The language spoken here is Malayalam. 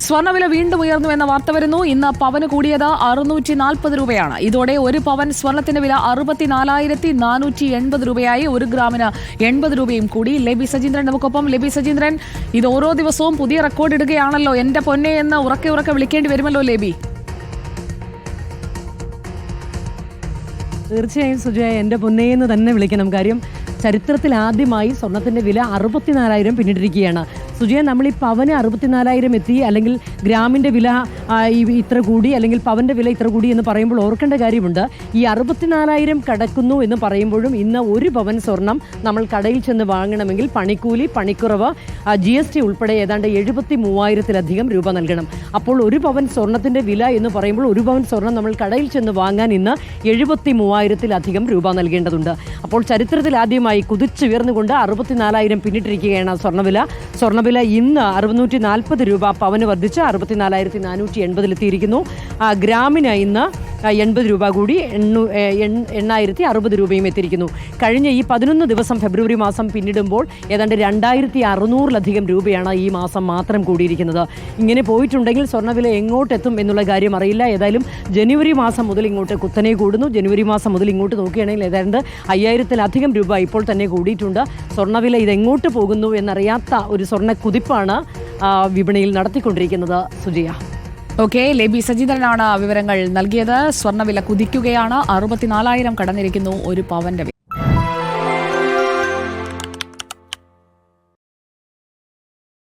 സ്വർണ്ണവില വീണ്ടും ഉയർന്നു എന്ന വാർത്ത വരുന്നു. ഇന്ന് പവന് കൂടിയത് 640 രൂപയാണ്. ഇതോടെ ഒരു പവൻ സ്വർണത്തിന്റെ വില 64,480 രൂപയായി. 1 ഗ്രാമിന് 80 രൂപയും കൂടി. ലെബി സജീന്ദ്രൻ നമുക്കൊപ്പം. ലെബി സജീന്ദ്രൻ, ഇത് ഓരോ ദിവസവും പുതിയ റെക്കോർഡ് ഇടുകയാണല്ലോ. എന്റെ പൊന്നെ എന്ന് ഉറക്കെ വിളിക്കേണ്ടി വരുമല്ലോ ലെബി. തീർച്ചയായും സുജയ, എൻ്റെ പൊന്നേന്ന് തന്നെ വിളിക്കണം. കാര്യം ചരിത്രത്തിൽ ആദ്യമായി സ്വർണത്തിൻ്റെ വില 64,000 പിന്നിട്ടിരിക്കുകയാണ്. സുജയ, നമ്മൾ ഈ പവന് 64,000 എത്തി, അല്ലെങ്കിൽ ഗ്രാമിൻ്റെ വില ഇത്ര കൂടി, അല്ലെങ്കിൽ പവൻ്റെ വില ഇത്ര കൂടി എന്ന് പറയുമ്പോൾ ഓർക്കേണ്ട കാര്യമുണ്ട്. ഈ 64,000 കടക്കുന്നു എന്ന് പറയുമ്പോഴും ഇന്ന് 1 പവൻ സ്വർണം നമ്മൾ കടയിൽ ചെന്ന് വാങ്ങണമെങ്കിൽ പണിക്കൂലി, പണിക്കുറവ്, GST ഉൾപ്പെടെ ഏതാണ്ട് 73,000-ലധികം രൂപ നൽകണം. അപ്പോൾ 1 പവൻ സ്വർണത്തിൻ്റെ വില എന്ന് പറയുമ്പോൾ 1 പവൻ സ്വർണം നമ്മൾ കടയിൽ ചെന്ന് വാങ്ങാൻ ഇന്ന് 73,000-ലധികം രൂപ നൽകേണ്ടതുണ്ട്. അപ്പോൾ ചരിത്രത്തിൽ ആദ്യമായി കുതിച്ചുയർന്നുകൊണ്ട് 64,000 പിന്നിട്ടിരിക്കുകയാണ് സ്വർണ്ണവില ഇന്ന് 640 രൂപ പവന് വർദ്ധിച്ച് 64,480 ഗ്രാമിന് ഇന്ന് 80 രൂപ കൂടി 8,060 രൂപയും എത്തിയിരിക്കുന്നു. കഴിഞ്ഞ ഈ 11 ദിവസം ഫെബ്രുവരി മാസം പിന്നിടുമ്പോൾ ഏതാണ്ട് 2,600-ലധികം രൂപയാണ് ഈ മാസം മാത്രം കൂടിയിരിക്കുന്നത്. ഇങ്ങനെ പോയിട്ടുണ്ടെങ്കിൽ സ്വർണ്ണവില എങ്ങോട്ടെത്തും എന്നുള്ള കാര്യം അറിയില്ല. ഏതായാലും ജനുവരി മാസം മുതൽ ഇങ്ങോട്ട് കുത്തനെ കൂടുന്നു. ജനുവരി മാസം മുതൽ ഇങ്ങോട്ട് നോക്കുകയാണെങ്കിൽ ഏതാണ്ട് 5,000-ലധികം രൂപ ഇപ്പോൾ തന്നെ കൂടിയിട്ടുണ്ട്. സ്വർണ്ണവില ഇതെങ്ങോട്ട് പോകുന്നു എന്നറിയാത്ത ഒരു സ്വർണ്ണ കുതിപ്പാണ് വിപണിയിൽ നടത്തിക്കൊണ്ടിരിക്കുന്നത്. സുജിയ. ഓക്കെ, ലെബി സജീന്ദ്രനാണ് വിവരങ്ങൾ നൽകിയത്. സ്വർണ്ണവില കുതിക്കുകയാണ്. 64,000 കടന്നിരിക്കുന്നു 1 പവന്റെ വില.